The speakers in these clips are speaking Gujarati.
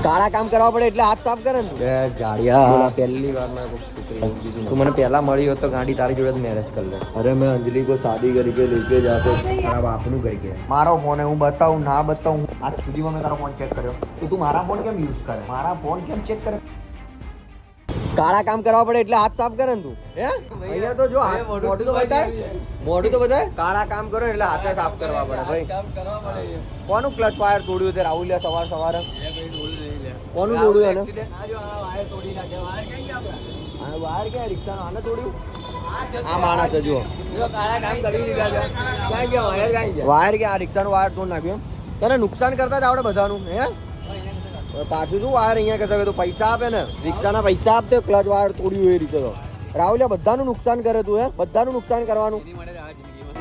કાળા કામ કરવા પડે એટલે હાથ સાફ કરે ને ગાડિયા પહેલી વાર તું મને પહેલા મળી હોત તો ગાડી તારી જોડે મેરેજ કરી લે. અરે મેં અંજલિ કો શાદી કરી કે લેકે જાતે મારા બાપનું કરી કે મારો ફોન હું બતાવું ના બતાવું આજ સુધીમાં મેં તારો ફોન ચેક કર્યો તો તું મારા ફોન કેમ યુઝ કરે મારા ફોન કેમ ચેક કરે. કાળા કામ કરવા પડે એટલે હાથ સાફ કરે ને તું હે અહીંયા તો જો મોઢું તો બતાય કાળા કામ કરો એટલે હાથે સાફ કરવા પડે ભાઈ. કોનું ક્લચ વાયર તોડ્યું તે રાહુલિયા સવારે કોનું તોડ્યું એને વાયર ક્યાં રિક્ષા આને તોડ્યું આ માણસ છે જુઓ વાયર કે આ રિક્ષાનું વાયર તોડ નાખ્યું તને નુકસાન કરતા જ આવડે બધાનું હે પાછું શું વાયર અહીંયા કરતા તું પૈસા આપે ને રિક્ષાના પૈસા આપતે ક્લચ વાયર તોડ્યું એ રીતે તો રાહુલિયા બધાનું નુકસાન કરે તું હે બધાનું નુકસાન કરવાનું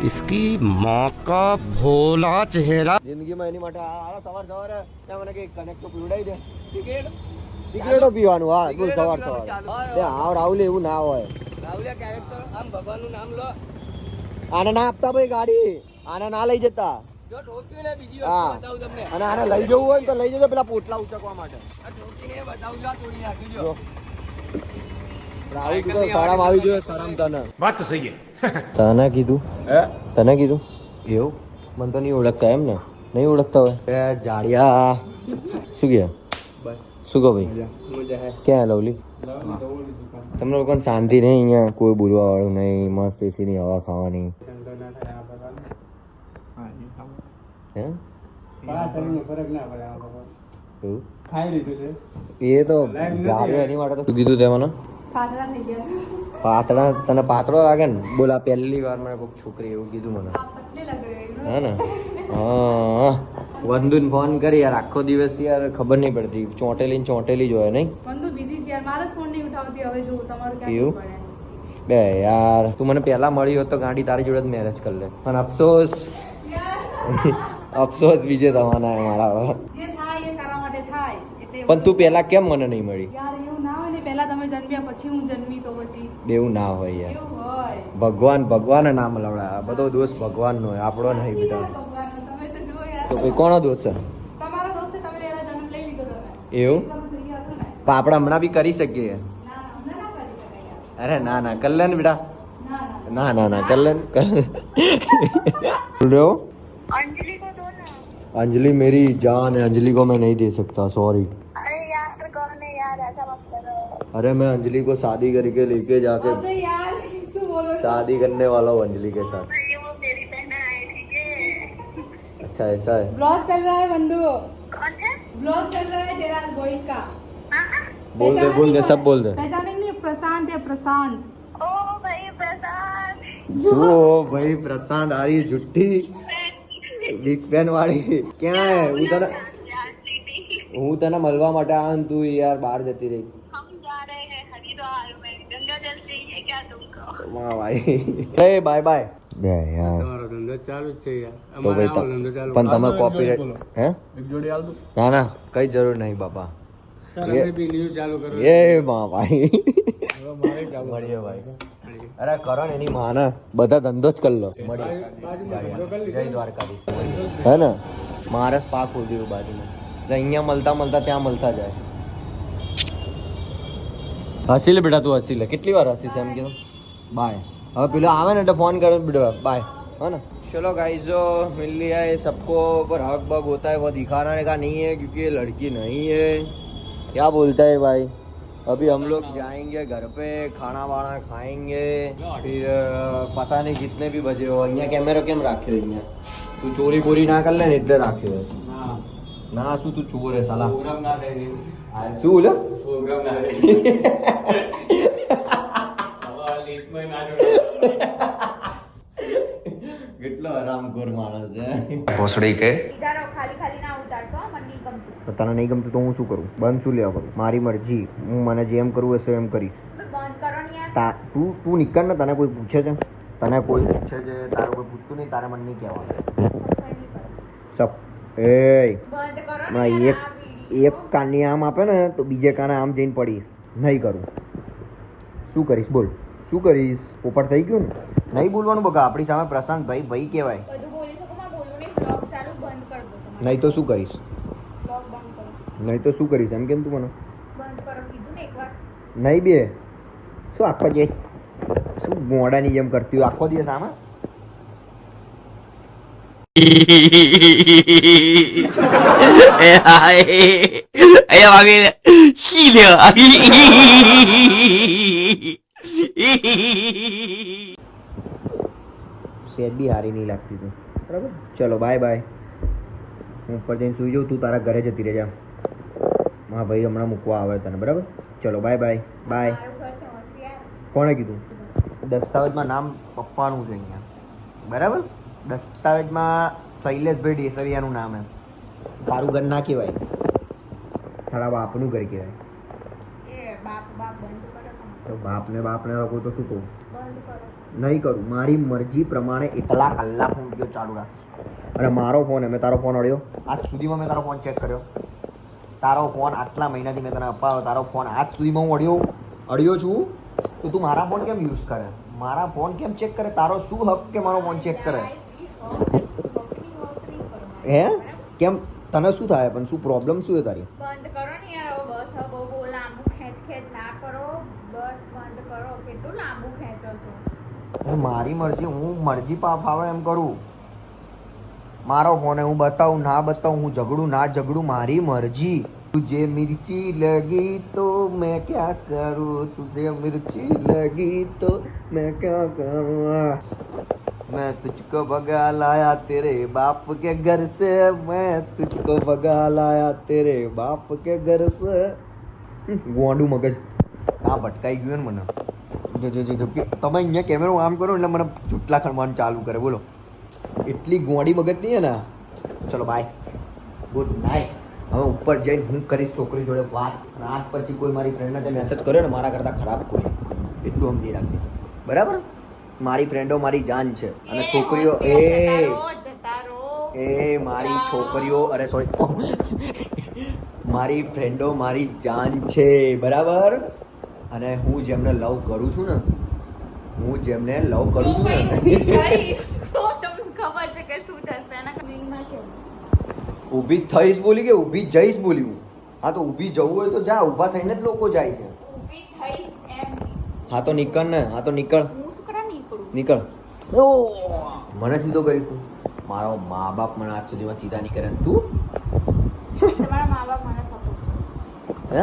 इसकी माँ का भोला चेहरा જિંદગીમાં એની માટે સવારે ત્યાં મને કઈ કનેક્ટ તો પીવડાવી દે સિગરેટો પીવાનું હા બોલ સવાર હા રાહુલ એવું ના હોય આને ના આપતા ભાઈ ગાડી આને ના લઈ જતા હા અને આને લઈ જવું હોય તો લઈ જજો પેલા પોટલા ઉચકવા માટે રાહુલ તું તો શરમ આવી જોઈએ શરમ તને बात तो सही है તને કીધું એવું મને તો નહીં ઓળખતા એમ ને નહીં ઓળખતા હોય જાડિયા શું ગયા શું કહો ભાઈ ક્યાં લવલી તમને લોકોને શાંતિ નહીં અહીંયા કોઈ બોલવા વાળું નહીં મસ્ત એસીની હવા ખાવાની હે એ તો એની માટે તો કીધું તે મને પાતળા તને પાતળો લાગે ને બોલા પહેલી વાર મને કોઈક છોકરી એવું કીધું મને હે ને હા વંદુન ફોન કરી યાર આખો દિવસ યાર ખબર નહીં પડતી ચોંટેલી જ હોય નહીં એવું બે યાર તું મને પહેલા મળી હોત તો ગાડી તારી જોડે જ મેરેજ કરી લે પણ અફસોસ બીજે તમારા મારા પણ તું પહેલા કેમ મને નહીં મળી એવું ના હોય યાર ભગવાન નામ લવડા બધો દોષ ભગવાન નો આપણો નહીં બેટા તો કોઈ કોનો દોષ છે એવું પણ આપણે હમણાં બી કરી શકીએ અરે ના કલ્યાણ બેટા ના कल्याण अंजलि मेरी जान है अंजलि को मैं नहीं दे सकता सॉरी अरे यार कौन है यार ऐसा मत करो अरे मैं अंजलि को शादी करके लेके जाके अबे यार तू बोलो शादी करने वाला हूँ अंजलि के साथ ये वो मेरी बहन है ठीक है अच्छा ऐसा है ब्लॉग चल रहा है बंधु कौन है ब्लॉग चल रहा है तेरा बॉयज का बोल दे सब बोल दे पहचाने नहीं प्रशांत है प्रशांत ओ भाई प्रसाद શું ભાઈ પ્રશાંત આવી જુઠ્ઠી બિગ ફેન વાળી ક્યાં હે હું તને મળવા માટે આવ્યો ને તું યાર બહાર જતી રહી हम जा रहे हैं हरिद्वार में गंगा जल चाहिए क्या तुमको વાહ ભાઈ એ બાય બાય બે યાર તમારો ધંધો ચાલુ જ છે યાર તો ભાઈ પણ તમે કોપીરાઇટ હે એક જોડી આલ દો ના કઈ જરૂર નહીં બાપા સર અમે બી ન્યૂઝ ચાલુ કરો એ માં ભાઈ મારે ચાલુ મળીએ ભાઈ અરે કરણ એની માને બધા ધંધો જ કરી લો મળીએ જય દ્વારકાધીશ હે ને મારે સ્પા ખોલ્યું બાજુમાં એટલે અહીંયા મળતા ત્યાં મળતા જાય હસી લે બેટા તું હસી લે કેટલી વાર હસીશ એમ કીધું બાય હવે પેલો આવે ને એટલે ફોન કરો बेटा बाय है ना चलो गाइस जो मिल लिया है सबको पर हक बग होता है वो दिखाने का नहीं है क्योंकि ये लड़की नहीं है क्या बोलता है भाई अभी हम लोग जाएंगे घर पे खाना वाना खाएंगे फिर पता नहीं कितने भी बजे हो અહીંયા કેમેરો કેમ રાખ્યો અહીંયા તું ચોરી બોરી ના કર લે ને એટલે રાખ્યો ના શું તું ચોર હે સાલા પ્રોગ્રામ ના થાય શું બોલે પ્રોગ્રામ ના થાય કેટલો આરામખોર માણસ છે भोसड़ी के खाली खाली ना उतारશો મને નહીં ગમતું તને નહીં ગમતું તો હું શું કરું બંધ શું લેવા કરું મારી મરજી હું મને જેમ કરવું હશે એમ કરીશ બંધ કરો ને યાર તું નીકળ ને તને કોઈ પૂછે છે તારે કોઈ પૂછતું નહીં તારે મને નહીં કહેવાનું સપ એ બંધ કરો ને ના યાર, એક કાનની આમ આપે ને તો બીજે કાને આમ જઈને પડીશ નહીં કરું શું કરીશ બોલ શું કરીશ પોપટ થઈ ગયું ને નહીં બોલવાનું બગા આપણી સામે પ્રશાંત ભાઈ કહેવાય બધું બોલી શકું માં બોલવું નહીં બ્લોગ ચાલુ બંધ કર દો તમે નહીં તો શું કરીશ બ્લોગ બંધ કરો નહીં તો શું કરીશ એમ કેમ તું મને બંધ કરો કીધું ને એકવાર. નહીં બે શું આખો જે શું મોડાની જેમ કરતી હોય આખો દિવસ આમાં Ella va bien. Gilio. સહેજ બી હારી નહીં લાગતી તું બરાબર ચલો બાય બાય હું ઉપર જઈને સુઈ જાઉં તું તારા ઘરે જતી રહેજા મારા ભાઈ હમણાં મૂકવા આવે તને બરાબર ચલો બાય બાય બાય મારું ઘર છે હોશિયાર. કોણે કીધું દસ્તાવેજમાં નામ પપ્પાનું છે અહીંયા બરાબર દસ્તાવેજમાં શૈલેષભાઈ ડેસરિયાનું નામ એમ તારું ઘર ના કહેવાય તારા બાપનું ઘર કહેવાય એ બાપ બાપ બંધ કરો તમે. તો બાપને કહું તો શું કહું બંધ કરો. નહીં કરું મારી મરજી પ્રમાણે એટલા કલાક હું વિડીયો ચાલુ રાખીશ અને મારો ફોન મેં તારો ફોન અડ્યો આજ સુધીમાં મેં તારો ફોન ચેક કર્યો તારો ફોન આટલા મહિનાથી મેં તને અપાવ્યો તારો ફોન આજ સુધીમાં હું અડ્યો છું તો તું મારા ફોન કેમ યુઝ કરે મારા ફોન કેમ ચેક કરે તારો શું હક કે મારો ફોન ચેક કરે હે કેમ તને શું થાય પણ શું પ્રોબ્લેમ શું છે તારી બંધ કરો ને યાર હવે બસ હવે બહુ લાંબુ ખેંચ ના કરો બસ બંધ કરો કેટલું લાંબુ ખેંચો છો. મારી મરજી હું મરજી ફાવે એમ કરું મારો ફોન હું બતાવું ના બતાવું હું ઝઘડું ના ઝઘડું મારી મરજી तुझे मिर्ची लगी तो मैं क्या करूँ तुझे मिर्ची लगी तो मैं क्या करूँ मैं तुझको भगा लाया तेरे बाप के घर से मैं तुझको भगा लाया तेरे बाप के घर से ગોંડું મગજ આ ભટકાઈ ગયું ને મને જો તમે અહીંયા કેમેરો આમ કરો એટલે મને ચૂટલા ખણવાનું ચાલુ કરે બોલો એટલી ગોંડી મગજ નહીં હે ને ચલો બાય ગુડ નાઇટ હવે ઉપર જઈને હું કરીશ છોકરી જોડે વાત રાત પછી કોઈ મારી ફ્રેન્ડને જે મેસેજ કર્યો ને મારા કરતાં ખરાબ કોઈ એટલું સમજી રાખજે બરાબર મારી ફ્રેન્ડો મારી જાન છે અને છોકરીઓ એ મારી છોકરીઓ અરે સોરી મારી ફ્રેન્ડો મારી જાન છે બરાબર અને હું જેમને લવ કરું છું ને ઊભી થઈશ બોલી કે ઊભી જઈશ બોલી હું હા તો ઊભી જવું હોય તો જા ઊભા થઈને જ લોકો જાય છે હા તો નીકળ ને હા તો નીકળ નીકળ મને સીધો કરીશ તું મારો મા બાપ મને આજ સુધીમાં સીધા નહીં કરે તું હે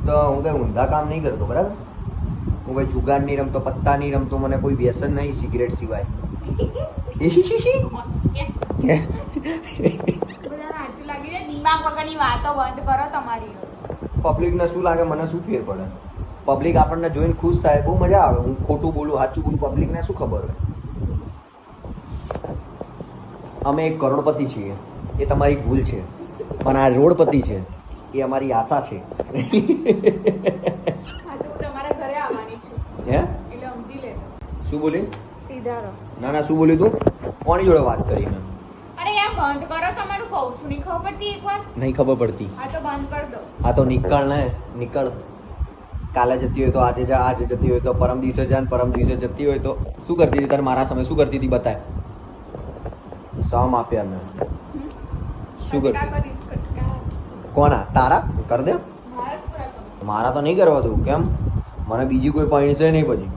તો હું કઈ ઊંધા કામ નહીં કરતો બરાબર હું કઈ જુગાર નહીં રમતો પત્તા નહીં રમતો મને કોઈ વ્યસન નહીં સિગરેટ સિવાય પબ્લિકને શું લાગે મને શું ફેર પડે પબ્લિક આપણને જોઈને ખુશ થાય બહુ મજા આવે હું ખોટું બોલું સાચું બોલું પબ્લિકને શું ખબર હોય અમે એક કરોડપતિ છીએ એ તમારી ભૂલ છે પણ આ રોડપતિ છે એ અમારી આશા છે હે શું બોલી ના ના શું બોલ્યું તું કોની જોડે વાત કરી મેં અરે યાર બંધ કરો તમારું કહું છું નહીં ખબર પડતી એકવાર નહીં ખબર પડતી આ તો બંધ કરી દો આ તો નીકળ ને નીકળ કાલે જતી હોય તો આજે જા આજે જતી હોય તો પરમ દિવસે જા પરમ દિવસે જતી હોય તો શું કરતી હતી તારે મારા સમય શું કરતી હતી બતાય સમ આપ્યા મેં શું કરતી કોના તારા કર દે મારા તો નહીં કરવા દઉં કેમ મને બીજી કોઈ પાણી છે નહીં પછી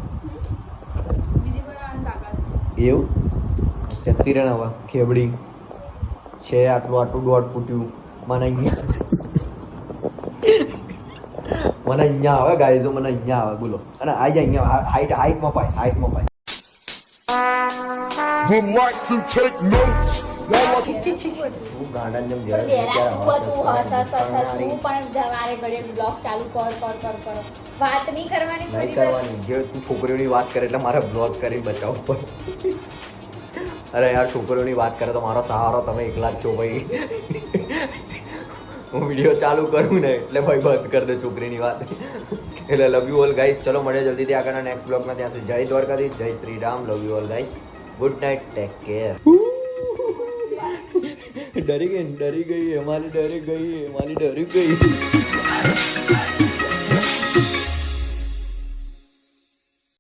એવું જતી રહે હવે ખેબડી છે આટલું દોઢ ફૂટ્યું મને અહીંયા આવે ગાય તો મને અહીંયા આવે બોલો અને આ જાય અહીંયા હાઈટમાં પાય would like to take notes. હું ગાંડા જેમ જ્યારે વાત નહીં કરવાની નહીં કરવાની જે તું છોકરીઓની વાત કરે એટલે મારે બ્લોગ કરીને બચાવવું પડે અરે યાર છોકરીઓની વાત કરે તો મારો સહારો તમે એકલા જ છો ભાઈ હું વિડીયો ચાલુ કરું ને એટલે ભાઈ બંધ કરી દે છોકરીની વાત એટલે લવ યુ ઓલ ગાઈસ ચલો મળે જલ્દીથી આગળના નેક્સ્ટ બ્લોગમાં ત્યાં સુધી જય દ્વારકાધીશ જય Shri Ram love you all guys good night take care ડરી ગઈ હમારી ડરી ગઈ